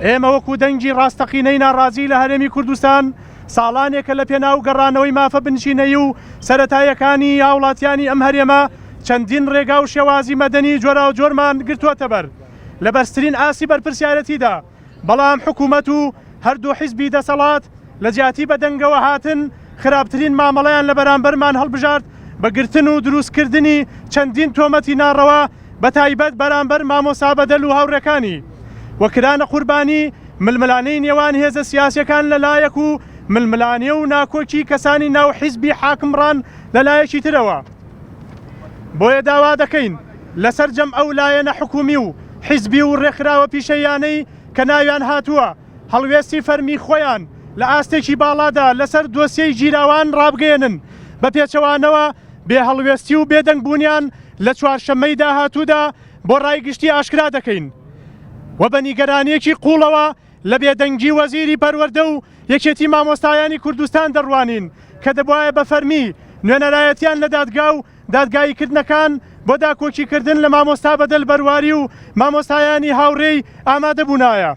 ئێمە وەکو دەنگی ڕاستەقینەی ناڕازی لە هەرێمی کوردستان ساڵانێکە لە پێناو گەڕانەوەی مافە بنشینەی و سەرەتایەکانی هاوڵاتیانی ئەم هەرێمە چەندین ڕێگا و شێوازی مەدەنی جۆرا و جۆرمان گرتووەتە بەر لە بەرزترین ئاسی بەرپرسیارەتیدا، بەڵام حکوومەت و هەردوو حیزبی دەسەڵات لە جیاتی بە دەنگەوە هاتن خراپترین مامەڵەیان لە بەرامبەرمان هەڵبژارد بە گرتن و دروستکردنی چەندین تۆمەتی ناڕەوا بە تایبەت بەرامبەر مامۆستا بەدەل و هاوڕێکانی وەکرانە قوربانی ململانەی نێوان هێزە سیاسیەکان لەلایەک و ململانێ و ناکۆکی کەسانی ناو حیزبی حاکمڕان لەلایەکی ترەوە. بۆیە داوا دەکەین لەسەر جەم ئەو لایەنە حکومی و حیزبی و ڕێکخراوە پیشەیانەی کە ناویان هاتووە هەڵوێستی فەرمی خۆیان لە ئاستێکی باڵادا لەسەر دۆسیەی گیراوان ڕابگەێنن بە پێچەوانەوە بێ هەڵوێستی و بێدەنگبوونیان لە چوارشەممەی داهاتوودا بۆ ڕایگشتی ئاشکرا دەکەین و بە نیگەرانیەکی قوڵەوە لە بێدەنگی وەزیری پەروەردە و یەکێتی مامۆستایانی کوردستان دەڕوانین کە دەبوایە بە فەرمی نوێنەرایەتیان لە دادگا و دادگاییکردنەکان بۆ داکۆکیکردن لە مامۆستا بەدەل بەرواری و مامۆستایانی هاوڕێی ئامادەبوونایە.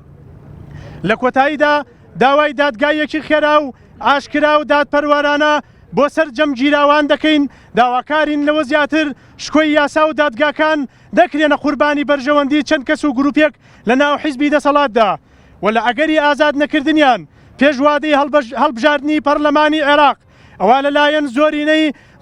لە کۆتاییدا داوای دادگایەکی خێرا و ئاشکرا و دادپەروارانە بۆ سەر جەم گیراوان دەکەین داواکارین لەوە زیاتر شکۆی یاسا و دادگاکان دەکرێنە قوربانی بەرژەوەندی چەند کەس و گروپێک لە ناو حیزبی دەسەڵاتدا و لە ئەگەری ئازاد نەکردنیان پێشوادەی هەڵبژاردننی پەرلەمانی عێراق ئەوە لەلایەن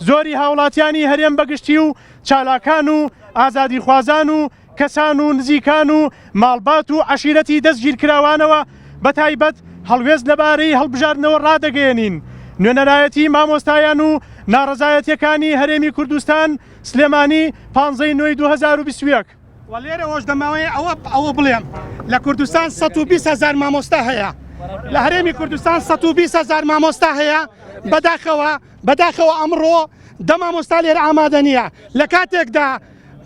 زۆری هاوڵاتیانی هەرێم بەگشتی و چالاکان و ئازادی خوازان و کەسان و نزیکان و ماڵبات و عەشیرەتی دەستگیرکراوانەوە بە تایبەت هەڵوێست لەبارەی هەڵبژاردنەوە ڕدەگەێنین. نوێنەرایەتی مامۆستایان و ناڕەزایەتیەکانی هەرێمی کوردستان سلێمانی 15 نوێی 2021. وەلێرەوەش دەماوەیە ئەوە بڵێم لە کوردستان 120,000 مامۆستا هەیە، لە هەرێمی کوردستان 120,000 مامۆستا هەیە. بەداخەوە ئەمڕۆ دە مامۆستا لێرە ئامادە نییە. لە کاتێکدا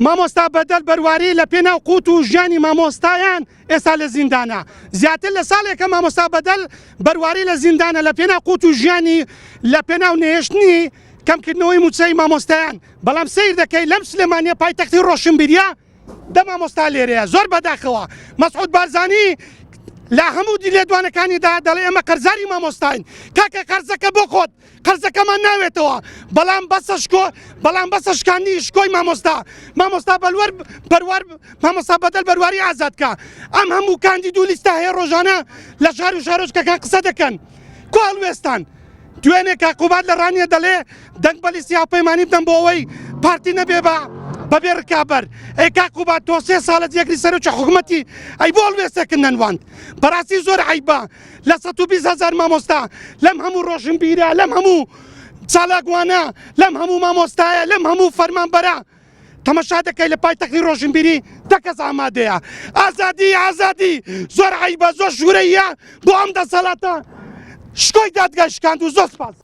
مامۆستا بەدەل بەرواری لە پێناو قوت و ژیانی مامۆستایان ئێستا لە زیندانە. زیاتر لە ساڵێکە مامۆستا بەدەل بەرواری لە زیندانە لە پێناو قوت و ژیانی لە پێناو نێشتنی کەمکردنەوەی موچەی مامۆستایان. بەڵام سیر دەکەی لەم سلێمانیە پایتەختی ڕۆشنبیریە دە مامۆستا لێرەیە زۆر بەداخەوە. مەسعود بارزانی لا هەموو دیلێدوانەکانیدا دەڵێ ئەمە قەرزاری مامۆستاین. کاکە قەرزەکە بۆ خۆت قەرزەکەمان ناوێتەوە، بەڵام بەسە شکاندی شکۆی مامۆستا مامۆستا بەدەل بەرواری ئازادکە. ئەم هەموو کاندید و لیستە هەیە ڕۆژانە لە شار و شارۆچکەکان قسە دەکەن کو هەڵوێستان. دوێنێ کاقوبات لە ڕانیە دەڵێ دەنگ بەلیستی هاوپەیمانی بدەن بۆ ئەوەی پارتی نەبێ بەبێ ڕکابەر. ئەی کاقوبات تۆ 3 ساڵە جێگری سەرۆکی حکوومەتی ئەی بۆ هەڵوێستەکەن نەنواند. بەڕاستی زۆر عیبە لە 120,000 مامۆستا لەم هەموو ڕۆژنبیرە، لەم هەموو چالاکوانە، لەم هەموو مامۆستایە، لەم هەموو فەرمانبەرە تەماشا دەکەی لە پایتەختی ڕۆژنبیری دەکەس ئامادەیە. ئازادی زۆر عیبە، زۆر ژوورەیە بۆ ئەم دەسەڵاتە شکۆی دادگای شکاند و زۆر سپاس.